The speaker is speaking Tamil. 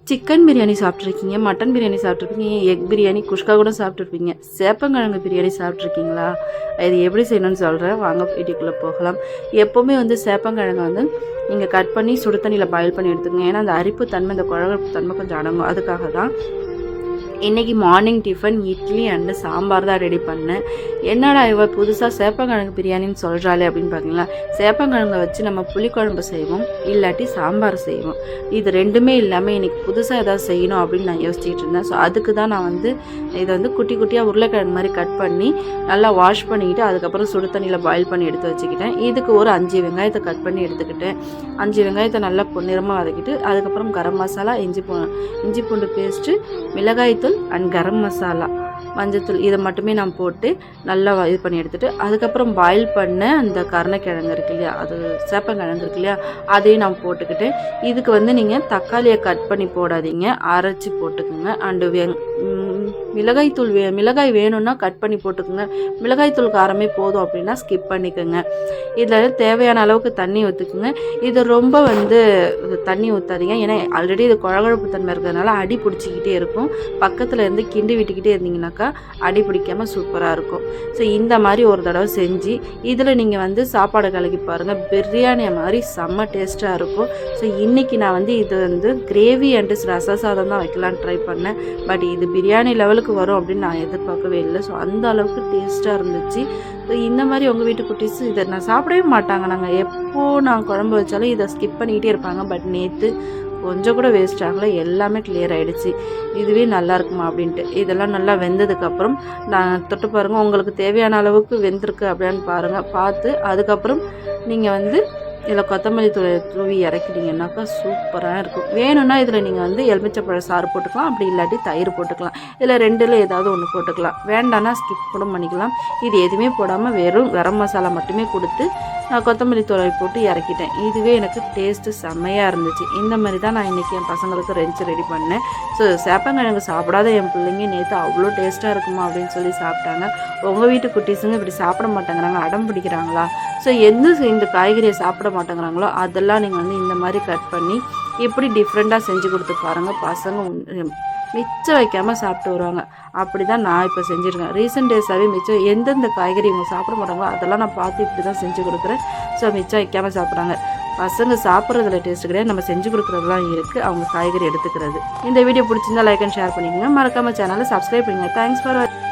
சிக்கன் பிரியாணி சாப்பிட்ருக்கீங்க, மட்டன் பிரியாணி சாப்பிட்ருப்பீங்க, எக் பிரியாணி, குஷ்கா கூட சாப்பிட்ருப்பீங்க. சேப்பங்கிழங்கு பிரியாணி சாப்பிட்ருக்கீங்களா? இது எப்படி செய்யணும்னு சொல்கிறேன், வாங்க வீடியோக்குள்ளே போகலாம். எப்போவுமே சேப்பங்கிழங்கு நீங்கள் கட் பண்ணி சுடு தண்ணியில் பாயில் பண்ணி எடுத்துக்கங்க. ஏன்னா அந்த அரிப்பு தன்மை, இந்த குழகப்பு தன்மை கொஞ்சம் அடங்கும். அதுக்காக தான் இன்றைக்கி morning tiffin idli and sambar தான் ரெடி பண்ணேன். என்னடா இவ புதுசாக சேப்பங்கிழங்கு பிரியாணின்னு சொல்கிறாளே அப்படின்னு பார்த்தீங்களா, சேப்பங்கிழங்கை வச்சு நம்ம புளிக்குழம்பு செய்வோம், இல்லாட்டி சாம்பார் செய்வோம். இது ரெண்டுமே இல்லாமல் இன்றைக்கி புதுசாக எதாவது செய்யணும் அப்படின்னு நான் யோசிச்சுட்டு இருந்தேன். ஸோ அதுக்கு தான் நான் இதை குட்டி குட்டியாக உருளைக்கிழங்கு மாதிரி கட் பண்ணி நல்லா வாஷ் பண்ணிக்கிட்டு அதுக்கப்புறம் சுடு தண்ணியில் பாயில் பண்ணி எடுத்து வச்சுக்கிட்டேன். இதுக்கு ஒரு 5 வெங்காயத்தை கட் பண்ணி எடுத்துக்கிட்டேன். 5 வெங்காயத்தை நல்லா பொன்னிறமாக வதக்கிட்டு அதுக்கப்புறம் கரம் மசாலா, இஞ்சி பூண்டு பேஸ்ட்டு, மிளகாய் அண்ட் கரம் மசாலா, மஞ்சத்தூள் இதை மட்டுமே நான் போட்டு நல்லா இது பண்ணி எடுத்துகிட்டு அதுக்கப்புறம் பாயில் பண்ண அந்த கருணக்கிழங்கு இருக்கு இல்லையா, அது சேப்பங்கிழங்கு இருக்கு இல்லையா, அதையும் நான் போட்டுக்கிட்டு இதுக்கு நீங்கள் தக்காளியை கட் பண்ணி போடாதீங்க, அரைச்சி போட்டுக்குங்க. அண்டு மிளகாய் வேணும்னா கட் பண்ணி போட்டுக்குங்க. மிளகாய்த்தூள் காரமே போதும் அப்படின்னா ஸ்கிப் பண்ணிக்கோங்க. இதில் தேவையான அளவுக்கு தண்ணி ஊற்றுக்குங்க. இது ரொம்ப தண்ணி ஊற்றாதீங்க, ஏன்னா ஆல்ரெடி இது குழகுழப்பு தன்மை இருக்கிறதுனால அடி பிடிச்சிக்கிட்டே இருக்கும். பக்கத்தில் இருந்து கிண்டி விட்டுக்கிட்டே இருந்தீங்கன்னாக்கா அடி பிடிக்காமல் சூப்பராக இருக்கும். ஸோ இந்த மாதிரி ஒரு தடவை செஞ்சு இதில் நீங்கள் சாப்பாடு கலக்கி பாருங்கள், பிரியாணி மாதிரி செம்ம டேஸ்ட்டாக இருக்கும். ஸோ இன்றைக்கி நான் இது கிரேவி அண்டு ரச சாதம் தான் வைக்கலான்னு ட்ரை பண்ணேன். பட் இது பிரியாணி லெவலுக்கு வரும் அப்படின்னு நான் எதிர்பார்க்கவே இல்லை. ஸோ அந்த அளவுக்கு டேஸ்ட்டாக இருந்துச்சு. ஸோ இந்த மாதிரி உங்கள் வீட்டு குட்டீஸ் இதை நான் சாப்பிடவே மாட்டாங்க. நாங்கள் நான் குழம்பு வச்சாலும் இதை ஸ்கிப் பண்ணிக்கிட்டே இருப்பாங்க. பட் நேற்று கொஞ்சம் கூட வேஸ்ட் ஆகலை, எல்லாமே கிளியர் ஆகிடுச்சு. இதுவே நல்லா இருக்குமா அப்படின்ட்டு இதெல்லாம் நல்லா வெந்ததுக்கப்புறம் நான் தொட்டு பாருங்கள், உங்களுக்கு தேவையான அளவுக்கு வெந்திருக்கு அப்படின்னு பாருங்கள். பார்த்து அதுக்கப்புறம் நீங்கள் இதில் கொத்தமல்லி தூவி இறக்கிட்டீங்கன்னாக்கா சூப்பராக இருக்கும். வேணும்னா இதில் நீங்கள் எலுமிச்சப்பழ சாறு போட்டுக்கலாம், அப்படி இல்லாட்டி தயிர் போட்டுக்கலாம். இதில் ரெண்டில் ஏதாவது ஒன்று போட்டுக்கலாம். வேண்டான்னா ஸ்கிப் கூட பண்ணிக்கலாம். இது எதுவுமே போடாமல் வெறும் கரம் மசாலா மட்டுமே கொடுத்து நான் கொத்தமல்லி தூளை போட்டு இறக்கிட்டேன். இதுவே எனக்கு டேஸ்ட்டு செம்மையாக இருந்துச்சு. இந்த மாதிரி தான் நான் இன்றைக்கி என் பசங்களுக்கு ரெடி பண்ணேன். ஸோ சேப்பங்கிழங்கு சாப்பிடாத என் பிள்ளைங்க நேற்று அவ்வளோ டேஸ்ட்டாக இருக்குமா அப்படின்னு சொல்லி சாப்பிட்டாங்க. உங்கள் வீட்டு குட்டீஸுங்க இப்படி சாப்பிட மாட்டேங்கிறாங்க, அடம் பிடிக்கிறாங்களா? ஸோ இந்த காய்கறியை சாப்பிட மாட்டேங்கிறாங்களோ அதெல்லாம் நீங்கள் இந்த மாதிரி கட் பண்ணி இப்படி டிஃப்ரெண்ட்டாக செஞ்சு கொடுத்து பாருங்கள். பசங்க மிச்சம் வைக்காமல் சாப்பிட்டு வருவாங்க. அப்படி தான் நான் இப்போ செஞ்சுருக்கேன். ரீசெண்ட் டேஸாகவே மிச்சம் எந்தெந்த காய்கறி இவங்க சாப்பிட மாட்டாங்களோ அதெல்லாம் நான் பார்த்து இப்படி தான் செஞ்சு கொடுக்குறேன். ஸோ மிச்சம் வைக்காமல் சாப்பிட்றாங்க. பசங்க சாப்பிட்றதுல டேஸ்ட் கிடையாது, நம்ம செஞ்சு கொடுக்குறதுலாம் இருக்குது அவங்க காய்கறி எடுத்துக்கிறது. இந்த வீடியோ பிடிச்சிருந்தா லைக் அண்ட் ஷேர் பண்ணிக்கோங்க. மறக்காமல் சேனலை சப்ஸ்கிரைப் பண்ணுங்கள். தேங்க்ஸ் ஃபார் வாட்சிங்.